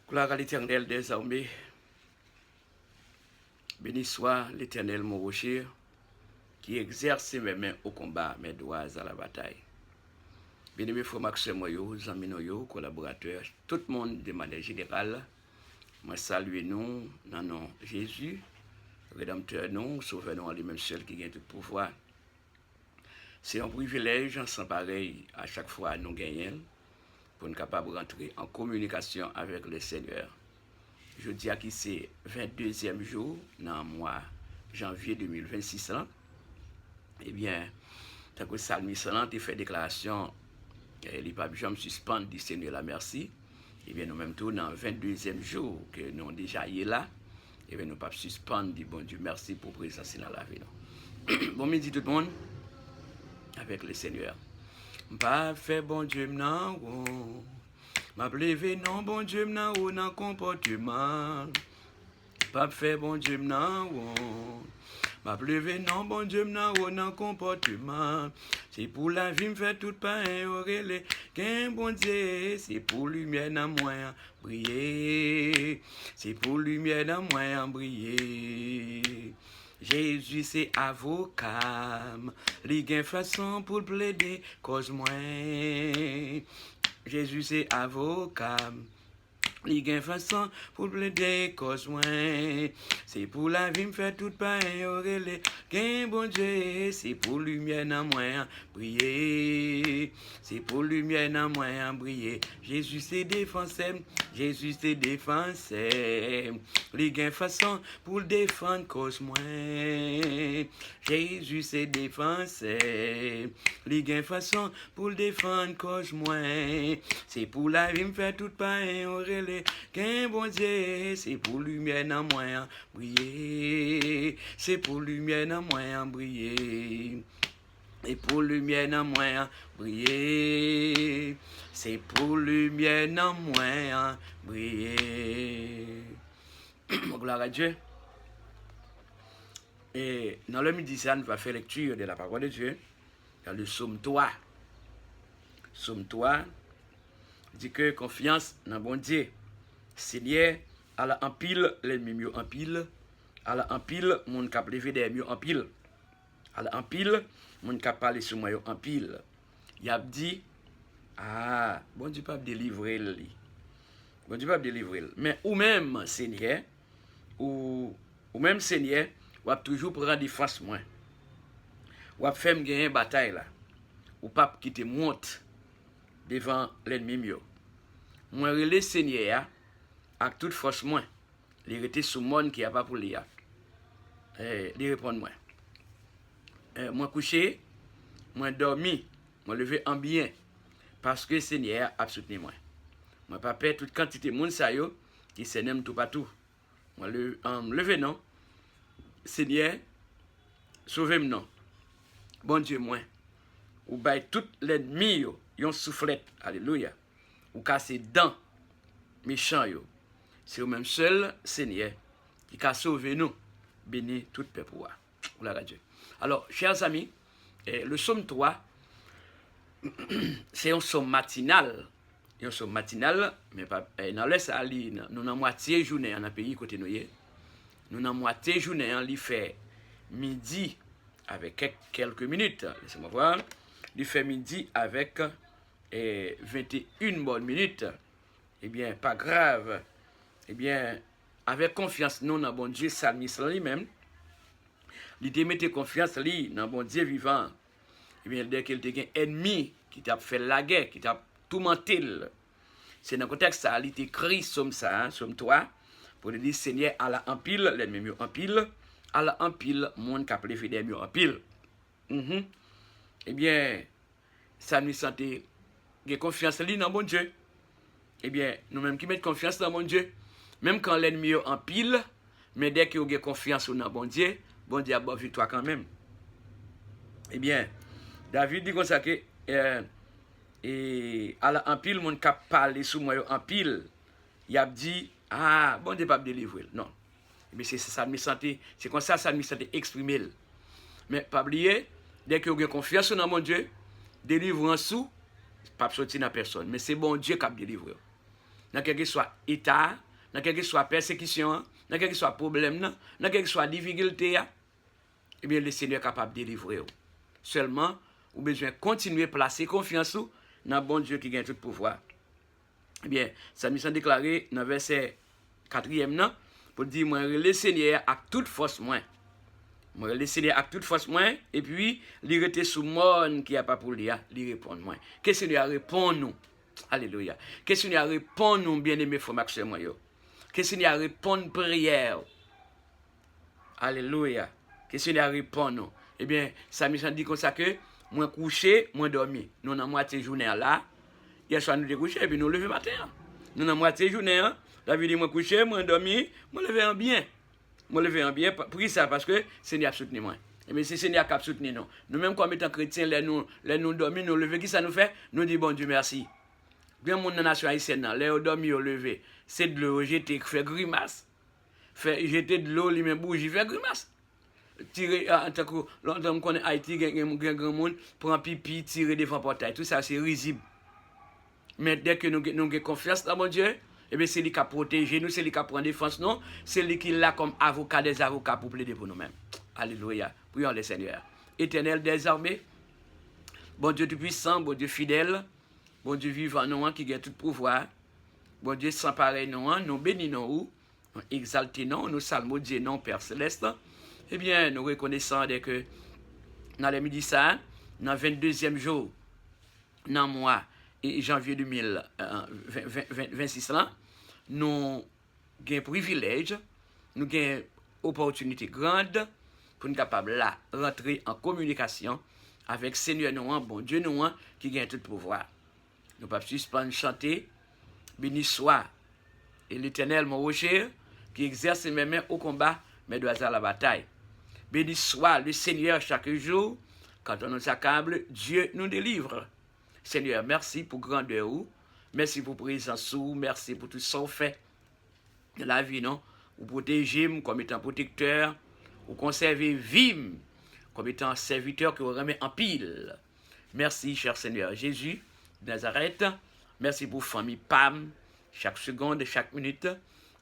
Gloire à l'Éternel des armées. Béni soit l'Éternel mon rocher, qui exerce mes mains au combat, mes doigts à la bataille. Béni mes frères Maxime, amis, collaborateurs, tout le monde de manière générale. Moi salue nous dans le nom de Jésus, Rédempteur nous, Sauveur nous, lui-même seul qui gagne tout pouvoir. C'est un privilège sans pareil à chaque fois nous gagnons pour être capable de rentrer en communication avec le Seigneur. Je dis à qui c'est 22e jour dans le mois janvier 2026. Eh bien, tant que Salmiste a fait déclaration, il pas jamais suspendre du Seigneur la merci. Eh bien, nous même tout dans le 22e jour que nous avons déjà y là. Eh bien, nous pas suspendre du bon Dieu merci pour présence dans la vie. Bon midi tout le monde avec le Seigneur. Pas fait bon Dieu non. M'a levé non bon Dieu ou nan comportement. Pas fait bon Dieu nan m'a levé non bon Dieu ou nan comportement. C'est pour la vie me fait tout pain aurélie. Qu'un bon Dieu, c'est pour lumière dans moi briller. C'est pour lumière dans moi briller. Jésus c'est avocat, li gen façon pour plaider cause moi. Jésus c'est avocat, li gen façon pour plaider cause moi. C'est pour la vie me fait tout pain aurélie. Gen bon Dieu, c'est pour lumière dans moi briller. C'est pour lumière dans moi briller. Jésus c'est défenseur, Jésus c'est défenseur. Li gen façon pour défendre cause moi. Jésus c'est défenseur. Li gen façon pour défendre cause moi. C'est pour la vie me fait tout pain aurélie. Qu'un bon Dieu, c'est pour lumière dans moi briller. C'est pour lumière dans moi briller. Et pour lumière dans moi briller. C'est pour lumière dans moi briller. Gloire à Dieu. Et dans le midi, ça, nous va faire lecture de la parole de Dieu. Dans le psaume 3. Psaume 3 dit que confiance dans bon Dieu. Seigneur, à la en pile, l'ennemi mieux en pile. À la en pile, mon cap levé des mieux en pile. À la en pile, mon cap parler sur moi en pile. Il a dit, ah, bon Dieu pas délivrer lui. Bon Dieu pas délivrer. Mais ou même Seigneur, ou même Seigneur, ou a toujours prendre défense moi. Ou a fait me gagner bataille là. Ou pas quitter monte devant l'ennemi mieux. Moi relé Seigneur avec toute force moi. Il était sous monde qui a pas pour lui. Il répond moi. Moi couché, moi dormi, moi levé en bien parce que Seigneur a soutenu moi. Moi pas perdre toute quantité de monde ça yo qui s'aime tout partout. Moi levé non. Seigneur sauvez-moi non. Bon Dieu moi. Ou bail tout l'ennemi yo, yon soufflette. Alléluia. Ou casser dents méchant yo. C'est au même seul Seigneur qui a sauvé nous. Béni tout peuple. Gloire à Dieu. Alors, chers amis, le psaume 3, c'est un psaume matinal. Un psaume matinal, mais pas dans le sali, nous avons moitié journée en un pays côté nous. Nous avons moitié journée en li fait midi avec quelques minutes. Laissez-moi voir. Il fait midi avec 21 bonnes minutes. Eh bien, pas grave. Eh bien, avec confiance, nous, dans bon Dieu, Salmiste lui-même, il te mette confiance lui, dans bon Dieu vivant. Eh bien, dès qu'il te un ennemi qui t'a fait la guerre, qui t'a tourmenté, c'est dans le contexte ça, il t'écrit somme ça, somme 3, pour dire Seigneur, à la en pile, l'ennemi mieux en pile, à la en pile, monde qui a préféré mieux en pile. Eh bien, ça nous sentait confiance lui dans bon Dieu. Eh bien, nous-mêmes qui mettons confiance dans bon Dieu, même quand l'ennemi est en pile, mais dès que vous avez confiance dans bon Dieu a bonne victoire quand même. Eh bien, David dit comme ça que à la en pile, mon cap parler sous moi en pile, il a dit, ah, bon Dieu pas me délivrer. Non. Mais c'est ça me sentait, c'est comme ça me sentait exprimer. Mais pas oublier, dès que vous avez confiance dans mon Dieu, délivrance sous, pas sortir dans personne, mais c'est bon Dieu qui a délivré. dans quel que soit état, dans quel que soit persécution, dans quel que soit problème, dans quel que soit difficulté, eh bien, le Seigneur est capable de délivrer. Seulement, vous avez besoin de continuer à placer confiance dans le bon Dieu qui gagne tout pouvoir. Eh bien, ça nous a déclaré dans le verset 4e, pour dire, moi, le Seigneur a toute force, moi. Moi, le Seigneur a toute force, moi. Et puis, il était sous monde qui a pas pour lui, il répond, moi. Que le Seigneur répond nous. Alléluia. Que le Seigneur répond nous, bien-aimés frères Maxime, moi. Que le Seigneur répond prière. Alléluia. Que le Seigneur répond nous. Eh bien, ça me dit comme ça que, moi couché, moi dormi. Nous, dans la moitié journée là, hier soir nous découché, et puis nous lever matin. Nous, dans la moitié journée, la vie dit, moi couché, moi dormi, moi lever en bien. Moi lever en bien, pour ça, parce que le Seigneur a soutenu moi. Et bien, c'est le Seigneur qui a soutenu nous. Nous-mêmes, comme étant chrétiens, les nous dormi, nous lever, qui ça nous fait? Nous dit, bon Dieu, merci. Bien, mon nation haïtienne, les dormi, au lever, c'est de l'eau, jeter, faire grimace. Jeter de l'eau, lui-même bougie, faire grimace. Tirer, en tant que l'on connaît Haïti, il y a un grand monde, prend pipi, tirer devant le portail. Tout ça, c'est risible. Mais dès que nous avons confiance dans mon Dieu, eh bien, c'est lui qui a protégé nous, c'est lui qui a pris défense nous, c'est lui qui est là comme avocat des avocats pour plaider pour nous-mêmes. Alléluia. Prions le Seigneur. Éternel des armées, bon Dieu tout-puissant, bon Dieu fidèle, bon Dieu vivant, nous, qui a tout pouvoir, bon Dieu sans pareil, nous bénissons, nous exaltons, nous salmodions, Père Céleste. Eh bien, nous reconnaissons que dans le midi ça, dans le 22e jour, dans le mois janvier 2026, nous avons un privilège, nous avons une opportunité grande pour nous capables de rentrer en communication avec Seigneur nous, bon Dieu nous, qui gagne tout pouvoir. Nous ne pouvons pas suspendre chanter, béni soit et l'Éternel mon rocher, qui exerce mes mains au combat, mes doigts à la bataille. Béni soit le Seigneur chaque jour, quand on nous accable, Dieu nous délivre. Seigneur, merci pour grandeur, merci pour présence, merci pour tout ce qu'on fait de la vie, non? Vous protégez comme étant protecteur, vous conservez vime comme étant serviteur que vous remet en pile. Merci, cher Seigneur Jésus de Nazareth. Merci pour famille Pam, chaque seconde, chaque minute.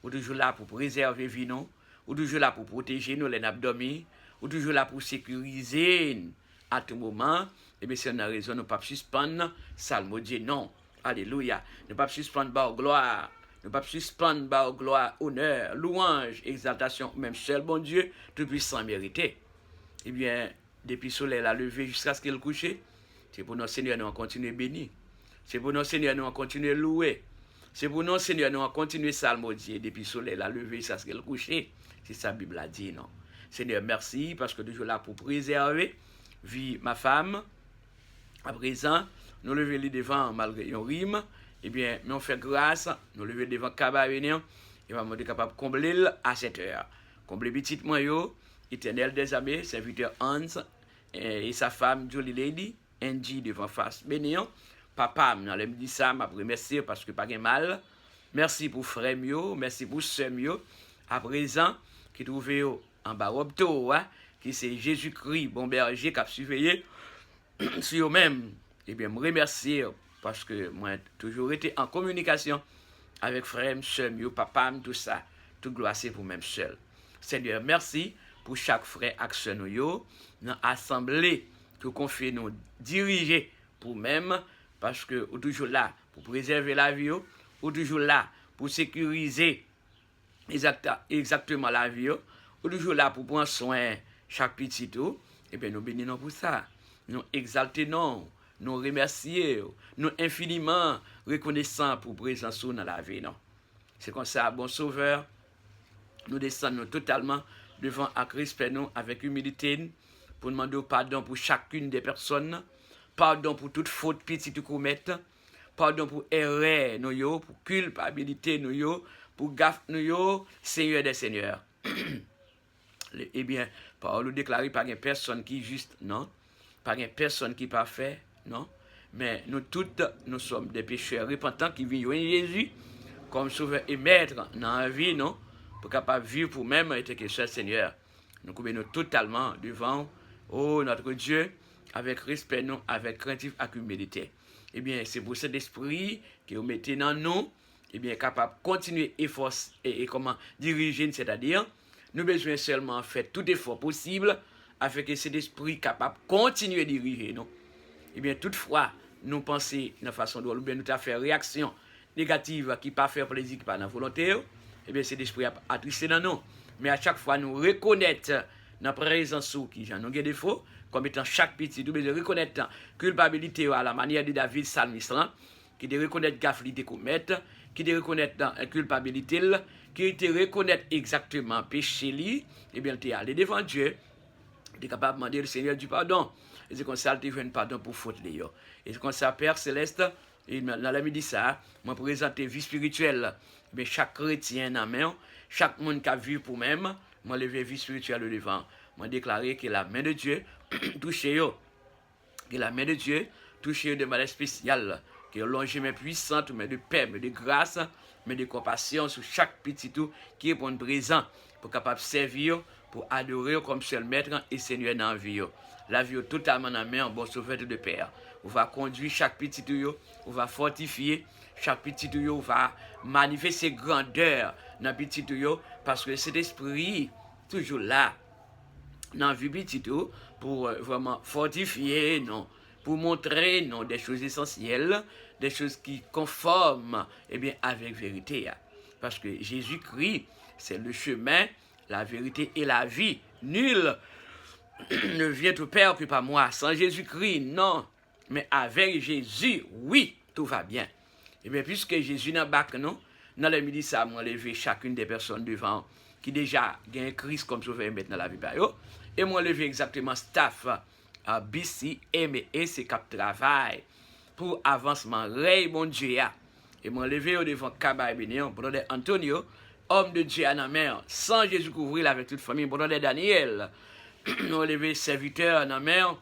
Vous êtes toujours là pour préserver vie, non? Vous êtes toujours là pour protéger nous, les abdominaux. Vous êtes toujours là pour sécuriser à tout moment. Et bien, si on a raison, nous ne pouvons pas suspendre. Salmodier, non. Alléluia. Nous ne pouvons pas suspendre par gloire. Nous ne pouvons pas suspendre par gloire, honneur, louange, exaltation, même seul bon Dieu, tout puissant mérité. Eh bien, depuis le soleil la levé jusqu'à ce qu'il couche, c'est pour notre Seigneur nous continuer béni. C'est pour notre Seigneur nous continuer louer. C'est pour notre Seigneur nous continuer salmodier depuis le soleil la levé jusqu'à ce qu'il couche. C'est ça la Bible a dit, non. Seigneur, merci parce que tu es là pour préserver vie ma femme. À présent, nous levons les devant malgré un rime. Eh bien, nous fait grâce, nous levons devant Kabavenir. Et nous sommes capables de combler à cette heure. Combler petit moyen, éternel des armées, serviteur Hans et sa femme Jolie Lady, Angie devant face bénéant. Papa, nous allons dire ça, je remercie parce que pas de mal. Merci pour frère mio, merci pour sœur mio. À présent, qui trouve en bas qui c'est Jésus-Christ, bon berger, qui a surveillé sur eux-mêmes. Eh bien, je remercie parce que moi, j'ai toujours été en communication avec frère, sœur, papa, tout ça. Tout gloire, c'est pour même seul. Seigneur, merci pour chaque frère et sœur dans l'assemblée que confie nous diriger pour même, parce que vous toujours là pour préserver la vie, vous toujours là pour sécuriser exactement la vie, vous toujours là pour prendre soin chaque petit tout. Et bien, nous bénissons pour ça. Nous exaltons, nous remercions, nous infiniment reconnaissants pour présence dans la vie. C'est comme ça, bon sauveur, nous descendons totalement devant à Christ nous avec humilité pour demander pardon pour chacune des personnes, pardon pour toute faute petite qu'on mette, pardon pour erreur, nous, pour culpabilité, nous, pour gaffe, nous, Seigneur des Seigneurs. Eh bien, parole déclarée par une personne qui est juste, non? Par une personne qui est parfaite, non? Mais nous toutes, nous sommes des pécheurs repentants qui vivent Jésus comme sauveur et maître dans la vie, non? Pour capable vivre pour même être que seul Seigneur. Nous nous totalement devant, oh, notre Dieu, avec respect, non? Avec crainte et humilité. Eh bien, c'est pour cet esprit que vous mettez dans nous, eh bien, capable de continuer effort et comment diriger, c'est-à-dire, nous besoin seulement faire tout effort possible afin que cet esprit capable de continuer à diriger, non? Eh bien, toutefois, nous pensons de la façon dont nous avons fait réaction négative qui pas faire plaisir, qui pas dans volonté, eh bien, cet esprit a attristé dans nous. Mais à chaque fois, nous reconnaître dans la présence qui j'en ai des défauts, comme étant chaque petit, nous devons reconnaître la culpabilité à la manière de David Salmis, qui de reconnaître gaffalité qu'on met, qui de reconnaître la culpabilité, qui de reconnaître exactement péché li, et bien, tu es allé devant Dieu, tu es capable de demander au Seigneur du pardon. Et c'est comme ça que tu veux pardon pour faute. Et c'est comme ça, Père Céleste, et dans la midi ça, je présente vie spirituelle. Mais chaque chrétien dans la main, chaque monde qui a vu pour même, je lever vie spirituelle devant. Je déclaré que la main de Dieu touche yo. Que la main de Dieu touche de manière spéciale. Que longement puissante, mais de paix, mais de grâce, mais de compassion sur chaque petit tout qui est pour présent, pour capable servir, pour adorer comme seul maître et Seigneur dans la vie. La vie totalement dans la main, en bon sauveur de Père. On va conduire chaque petit tout, on va fortifier chaque petit tout, on va manifester grandeur dans le petit tout, parce que cet esprit, toujours là, dans la vie petit tout, pour vraiment fortifier, non, pour montrer, non, des choses essentielles, des choses qui conforment, eh bien, avec vérité. Parce que Jésus-Christ, c'est le chemin, la vérité et la vie. Nul ne vient au Père que par moi. Sans Jésus-Christ, non. Mais avec Jésus, oui, tout va bien. Et bien, puisque Jésus n'a pas que non, dans le midi, ça m'a levé chacune des personnes devant qui déjà gagne Christ comme sauveur maintenant la vie. Et moi, levé exactement staff à BC, et c'est cap travail pour avancement. Rey, mon Dieu. Et moi, levé au devant Kaba Bénéon, brother Antonio, homme de Dieu à la mer, sans Jésus couvrir avec toute famille, brother Daniel. Nous avons levé serviteur à la mer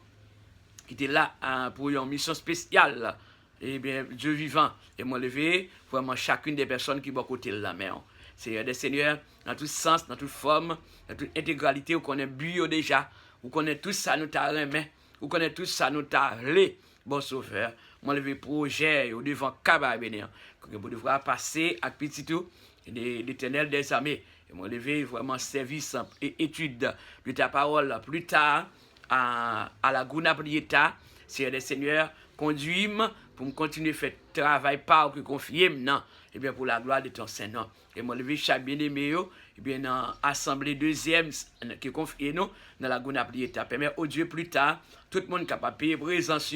qui était là pour une mission spéciale. Et bien, Dieu vivant. Et moi, levé vraiment chacune des personnes qui vont côté de la mer. Seigneur des Seigneurs, dans tout sens, dans toute forme, dans toute intégralité, vous connaissez bio déjà, vous connaissez tout ça, nous t'a remis, vous connaissez tout ça, nous t'a relé, bon sauveur. Moi, levé projet au devant Kaba Bénéon, que vous devrez passer à petit tout, l'Éternel des armées. Et moi, levé vraiment service et étude de ta parole plus tard à la Gouna Prieta, Seigneur des Seigneurs, conduis-moi pour me continuer à faire travail par que confier maintenant, et bien pour la gloire de ton Saint-Nom. Et moi, levé chaque bien-aimé, et bien dans l'assemblée deuxième qui confie nous dans la Gouna Prieta. Permet au Dieu plus tard, tout le monde capable de payer présence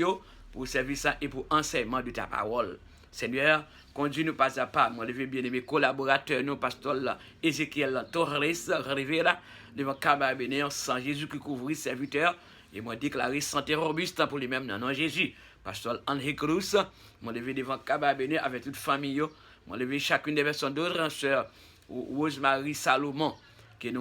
pour servir ça et pour enseignement de ta parole. Seigneur, conduis-nous pas à pas. Moi, levé bien-aimé collaborateur, nous, pasteur Ézéchiel Torres, Rivera, devant Kaba Bénéon, sans Jésus qui couvrit serviteur. Et moi, déclaré santé robuste pour les mêmes dans non Jésus. Pasteur Henri Cruz, moi, levé devant Kaba Bénéon avec toute famille. Moi, levé chacune des personnes d'autres, sœur Rosemary Salomon, qui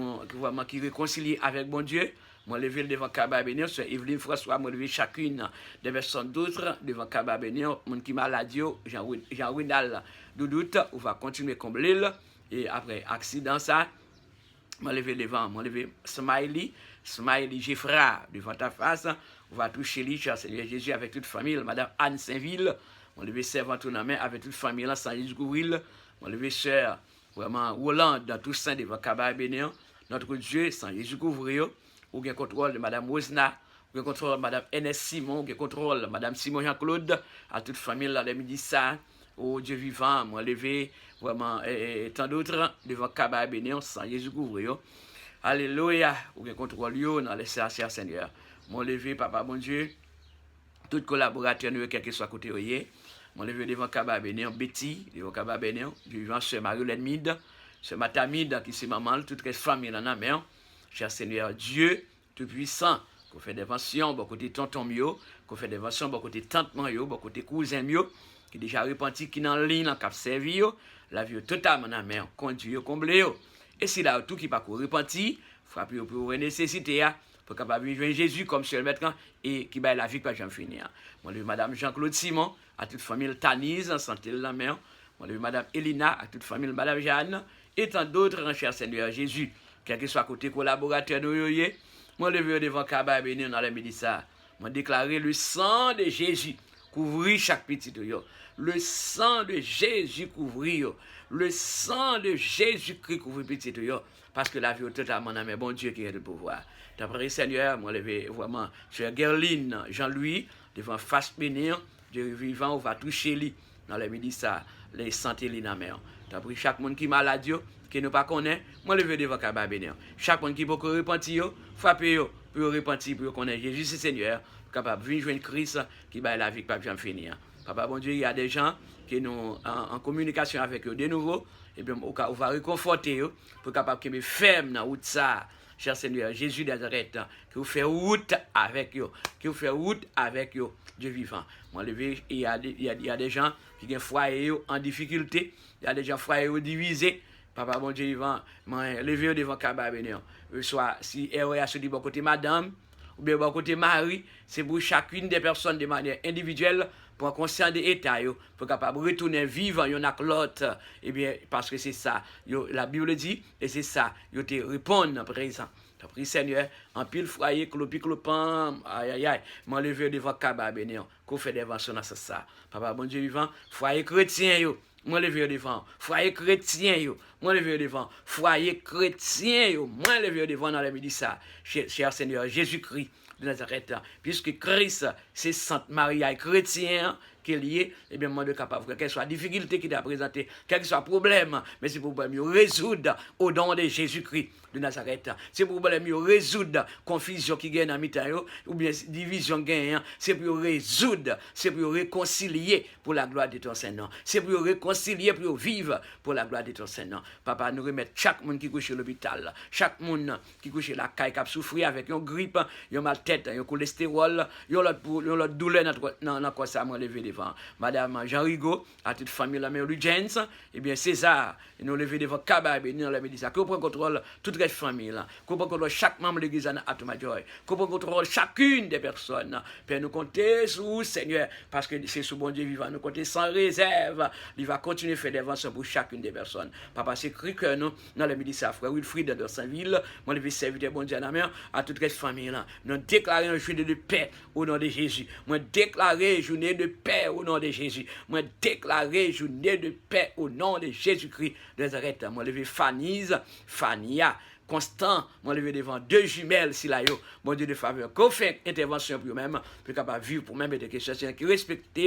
réconcilie avec bon Dieu. Moi, levé devant Kaba Bénéon, sœur Evelyne François, moi, levé chacune des personnes d'autres devant Kaba Bénéon, mon qui maladie, Jean-Winal Doudoute, on va continuer à combler. Et après accident, ça, moi, levé devant, moi, levé Smiley Geffra, devant ta face, on va toucher lui, cher Seigneur Jésus, avec toute famille, Madame Anne Saint-Ville, on levé servant tout la main avec toute famille, sans Jésus Gouril, on levé sœur, vraiment, Hollande, dans tout saint devant Kaba Bénéon, notre Dieu, sans Jésus couvrir, ou bien contrôle de Madame Rosna, ou bien contrôle de Madame N.S. Simon, ou bien contrôle de Madame Simon Jean-Claude, à toute famille, là, les midi ça, au Dieu vivant, moi levé, vraiment, et tant d'autres, devant Kaba Bénéon, sans Jésus couvrir. Alléluia, ou bien contrôle yo dans les services Seigneur. Mon levé, papa, mon Dieu, tout collaborateur, quel que soit côté oyer, mon levé devant Kaba Bénéon, Betty, devant Kaba Bénéon, vivant sur Marie-Hélène Mide, sur Matamide, qui c'est maman, toute la famille dans la main. Cher Seigneur Dieu, tout-puissant, qu'on fait des ventions, bon côté tonton mio, qu'on fait des ventions, bon côté tante mio, bon côté cousin mio, qui déjà repenti, qui dans ligne, en cap servi, la vie totalement dans la main, conduit, comblé. Et si là, tout qui pas repenti, frappé pour nécessité, pour capable vivre Jésus comme seul maître, et qui va la vie pas jamais finir. Moi, le Madame Jean-Claude Simon, à toute famille Tanise, en santé de la main. Moi, le Madame Elina, à toute famille Madame Jeanne, et tant d'autres, cher Seigneur Jésus. Quel que soit côté collaborateur de moi levé devant Kaba Bénéon dans le midi ça, moi déclaré le sang de Jésus couvrir chaque petit yo. Le sang de Jésus couvrir yo. Le sang de Jésus-Christ couvrir petit yo. Parce que la vie est totalement dans mes bon Dieu qui est le pouvoir. D'après Seigneur, moi, levé vraiment, Sœur Gerline, Jean-Louis, devant face bénir, Dieu vivant, on va toucher lui. Dans les midi, ça, les santé li dans mer. D'après chaque monde qui est malade, qui ne pas connaît, moi, levé devant Kaba bénir. Chaque monde qui peut repentir, frapper, pour repentir, pour connaître Jésus, c'est Seigneur, capable de venir joindre Christ, qui va la vie, qui va bien finir. Papa, bon Dieu, il y a des gens qui sont en communication avec eux de nouveau, et bien, on va réconforter eux, pour capable de ferme dans route ça. Cher Seigneur, Jésus de Nazareth, qui vous fait route avec eux, qui vous fait route avec eux, Dieu vivant. Moi, il y a des gens qui ont foyer en difficulté, il y a des gens foyer divisés. Papa, bon Dieu vivant, moi, levé devant Kaba Bénéon. Soit si ROA se dit bon côté madame, ou bien bon côté Marie, c'est pour chacune des personnes de manière individuelle, pour conscient de l'état, pour capable retourner vivre, yon ak l'autre, et bien, parce que c'est ça, la Bible dit, et c'est ça, yo te répondre présent. Après, Seigneur, en pile foyer, clopi clopam, aïe, m'en lever devant Kaba Bénéon, qu'on fait des inventions dans ça. Papa, bon Dieu vivant, foyer chrétien, yo. Moi levé devant foyer chrétien yo, moi levé devant foyer chrétien yo, moi levé devant dans le midi ça, cher Seigneur Jésus-Christ de Nazareth, puisque Christ c'est Sainte Marie chrétien qui est lié, et bien moi de capable quelle soit difficulté qui t'a présenté, quel que soit problème, mais c'est pour mieux résoudre au nom de Jésus-Christ de Nazareth. C'est pour mieux résoudre confusion qui gagne dans mitan ou bien division gagne, c'est pour résoudre, c'est pour réconcilier pour la gloire de ton Saint-Nom. C'est pour réconcilier, pour vivre pour la gloire de ton Saint-Nom. Papa, nous remettre chaque monde qui couche à l'hôpital, chaque monde qui couche à la caille, qui a souffert avec une grippe, une mal-tête, un cholestérol, une autre douleur dans quoi ça m'a levé devant. Madame Jean Rigaud, à toute famille, la mère Lugens, et bien César, nous levé devant Kaba, et nous l'avons dit ça, qu'on prend contrôle toute la famille, qu'on prend contrôle chaque membre de l'église à Tomajoy, qu'on prend contrôle chacune des personnes. Père, nous comptons sur vous, Seigneur, parce que c'est sous bon Dieu vivant, nous comptons sans réserve. Il va continuer à faire des inventions pour chacune des personnes. Papa, c'est cru que nous, dans le midi, ça, frère Wilfried de Saint-Ville, moi, je vais servir bon Dieu à la mer, à toute la famille. Nous déclarons une journée de paix au nom de Jésus. Moi, déclarer une journée de paix au nom de Jésus. Moi, déclarer une journée de paix au nom de Jésus-Christ de Nazareth. Moi, je vais Fania, Constant, moi levé devant deux jumelles si là yo, mon Dieu de faveur, qu'on fait intervention pour eux-mêmes, pour capable vivre pour même des questions qui respectent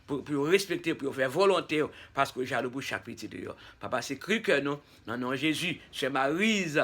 pour respecter pour faire volonté parce que j'ai le bout chaque petit de yo. Papa c'est cru que non, non Jésus, c'est Maryse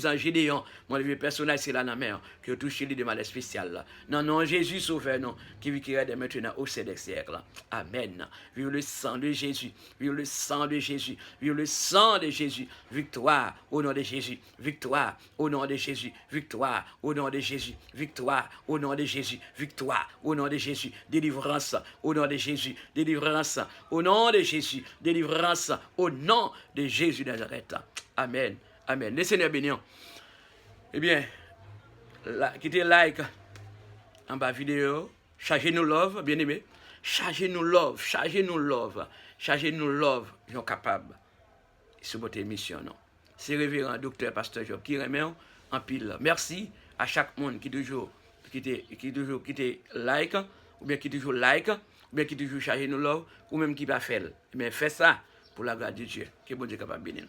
en Gédéon, mon vieux personnage, c'est là dans la mer, qui a touché les demandes spéciales. Non, Jésus sauveur, non, qui vivra de maintenant au sein des siècles. Amen. Vive le sang de Jésus, vive le sang de Jésus, vive le sang de Jésus. Victoire au nom de Jésus, victoire au nom de Jésus, victoire au nom de Jésus, victoire au nom de Jésus, victoire au nom de Jésus, délivrance au nom de Jésus, délivrance au nom de Jésus, délivrance au nom de Jésus de Nazareth. Amen. Amen. Les Seigneurs bénissent. Eh bien, quittez like en bas vidéo. Chargez-nous love, bien aimé. Chargez-nous love. Ils sont capables. C'est votre émission, non. C'est révérend docteur pasteur Job qui remet en pile. Merci à chaque monde qui toujours like, ou bien qui toujours like, ou bien qui toujours chargez nous love, ou même qui va faire. Mais faites ça pour la gloire de Dieu. Que bon Dieu capable de bénir.